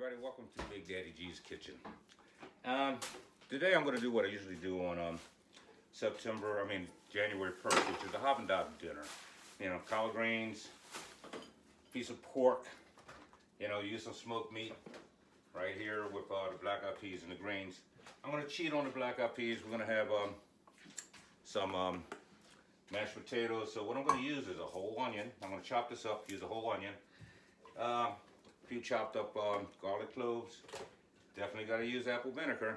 everybody, welcome to Big Daddy G's Kitchen. Today I'm going to do what I usually do on January 1st, which is the Haagen-Dazs dinner. You know, collard greens, piece of pork, use some smoked meat right here with the black eyed peas and the greens. I'm going to cheat on the black eyed peas. We're going to have some mashed potatoes. So what I'm going to use is a whole onion. I'm going to chop this up, use a whole onion. A few chopped up garlic cloves. Definitely got to use apple vinegar.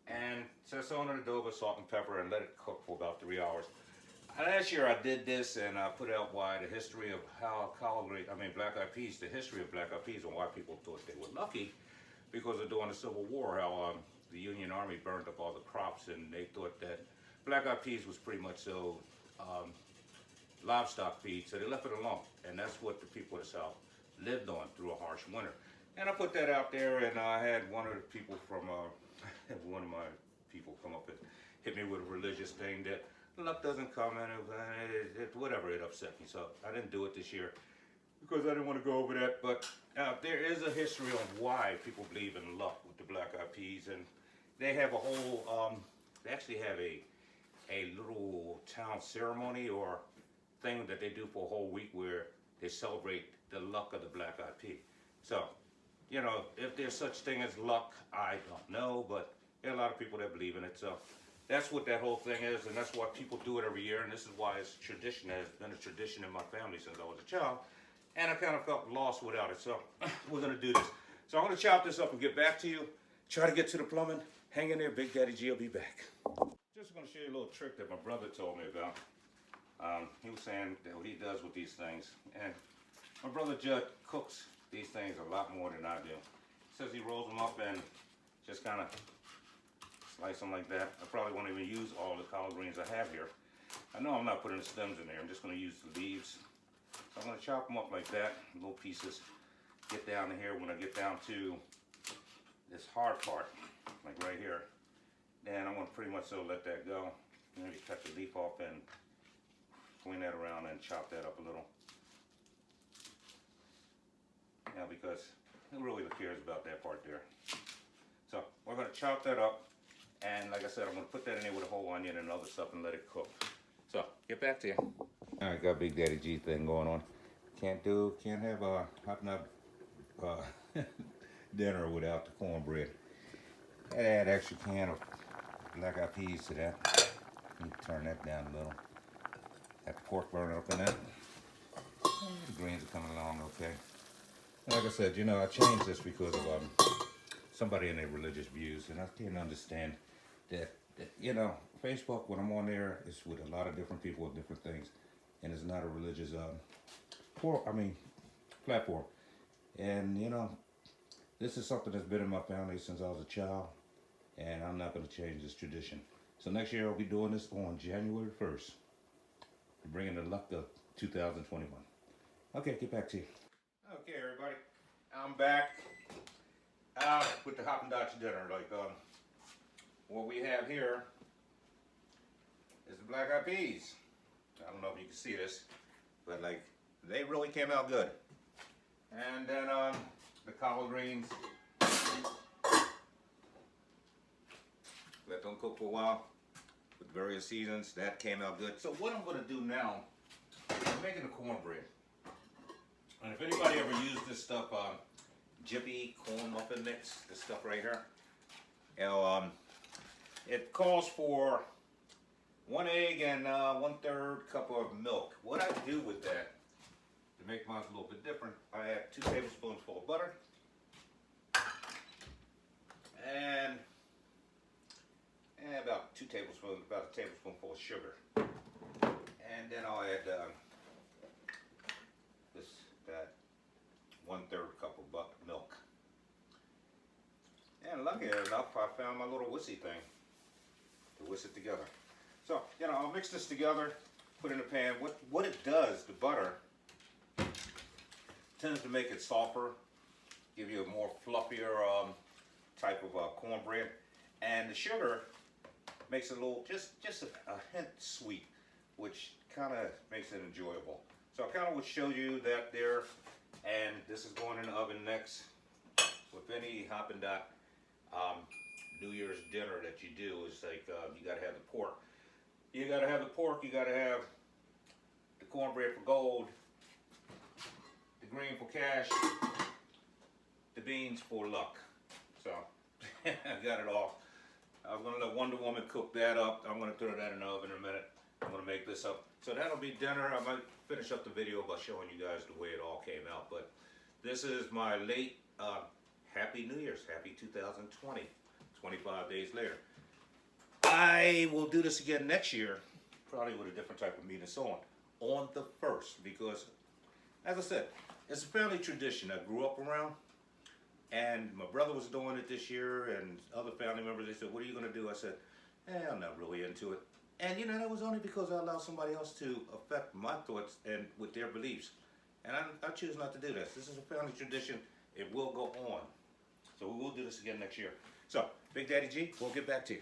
And set on the dough with salt and pepper and let it cook for about 3 hours. Last year I did this and I put out why the history of how black eyed peas, the history of black eyed peas and why people thought they were lucky because of during the Civil War, how the Union Army burned up all the crops and they thought that black eyed peas was pretty much so livestock feed, so they left it alone. And that's what the people of the South lived on through a harsh winter. And I put that out there, and I had one of the people from one of my people come up and hit me with a religious thing that luck doesn't come, and whatever, it upset me. So I didn't do it this year because I didn't want to go over that. But there is a history on why people believe in luck with the black eyed peas, and they have a whole, they actually have a little town ceremony or thing that they do for a whole week where they celebrate the luck of the black eyed pea. So, if there's such thing as luck, I don't know, but there are a lot of people that believe in it. So that's what that whole thing is, and that's why people do it every year, and this is why it's tradition, has been a tradition in my family since I was a child, and I kind of felt lost without it. So we're gonna do this. So I'm gonna chop this up and get back to you, try to get to the plumbing. Hang in there, Big Daddy G will be back. Just gonna show you a little trick that my brother told me about. He was saying that what he does with these things, and my brother Judd cooks these things a lot more than I do. He says he rolls them up and just kind of slice them like that. I probably won't even use all the collard greens I have here. I know I'm not putting the stems in there. I'm just going to use the leaves. So I'm going to chop them up like that, little pieces. Get down to here. When I get down to this hard part, like right here, then I'm going to pretty much so let that go. Maybe cut the leaf off and clean that around and chop that up a little. Because who really cares about that part there? So we're going to chop that up, and like I said, I'm going to put that in there with a whole onion and other stuff and let it cook. So get back to you. All right, got Big Daddy G thing going on. Can't have a hot nut dinner without the cornbread. Add extra can of black eyed peas to that. Let me turn that down a little. Got the pork burning up in that. The greens are coming along okay. Like I said, I changed this because of somebody in their religious views, and I can't understand that Facebook, when I'm on there, is with a lot of different people with different things, and it's not a religious platform. And this is something that's been in my family since I was a child, and I'm not going to change this tradition. So next year I'll be doing this on January 1st, bringing the luck of 2021. Okay, get back to you. Okay, everybody, I'm back with the Haagen-Dazs dinner. What we have here is the black eyed peas. I don't know if you can see this, but they really came out good. And then the collard greens. Let them cook for a while with various seasons. That came out good. So what I'm going to do now, I'm making a cornbread. And if anybody ever used this stuff, Jiffy corn muffin mix, this stuff right here, it calls for 1 egg and 1/3 cup of milk. What I do with that, to make mine a little bit different, I add 2 tablespoons full of butter, and about a tablespoonful of sugar. And then I'll add that 1/3 cup of milk. And lucky enough, I found my little whiskey thing to whisk it together. So, I'll mix this together, put it in a pan. What it does, the butter, tends to make it softer, give you a more fluffier type of cornbread. And the sugar makes it a little, just a hint sweet, which kind of makes it enjoyable. So I kind of would show you that there, and this is going in the oven next with any Hoppin' Dot New Year's dinner that you do, is like you gotta have the pork. You gotta have the pork, you gotta have the cornbread for gold, the green for cash, the beans for luck. So, I got it all. I'm gonna let Wonder Woman cook that up. I'm gonna throw that in the oven in a minute. I'm gonna make this up. So that'll be dinner. I might finish up the video by showing you guys the way it all came out. But this is my late Happy New Year's. Happy 2020. 25 days later. I will do this again next year, probably with a different type of meat and so on the 1st, because, as I said, it's a family tradition I grew up around, and my brother was doing it this year, and other family members, they said, what are you going to do? I said, I'm not really into it. And, you know, that was only because I allowed somebody else to affect my thoughts and with their beliefs. And I choose not to do this. This is a family tradition. It will go on. So we will do this again next year. So, Big Daddy G, we'll get back to you.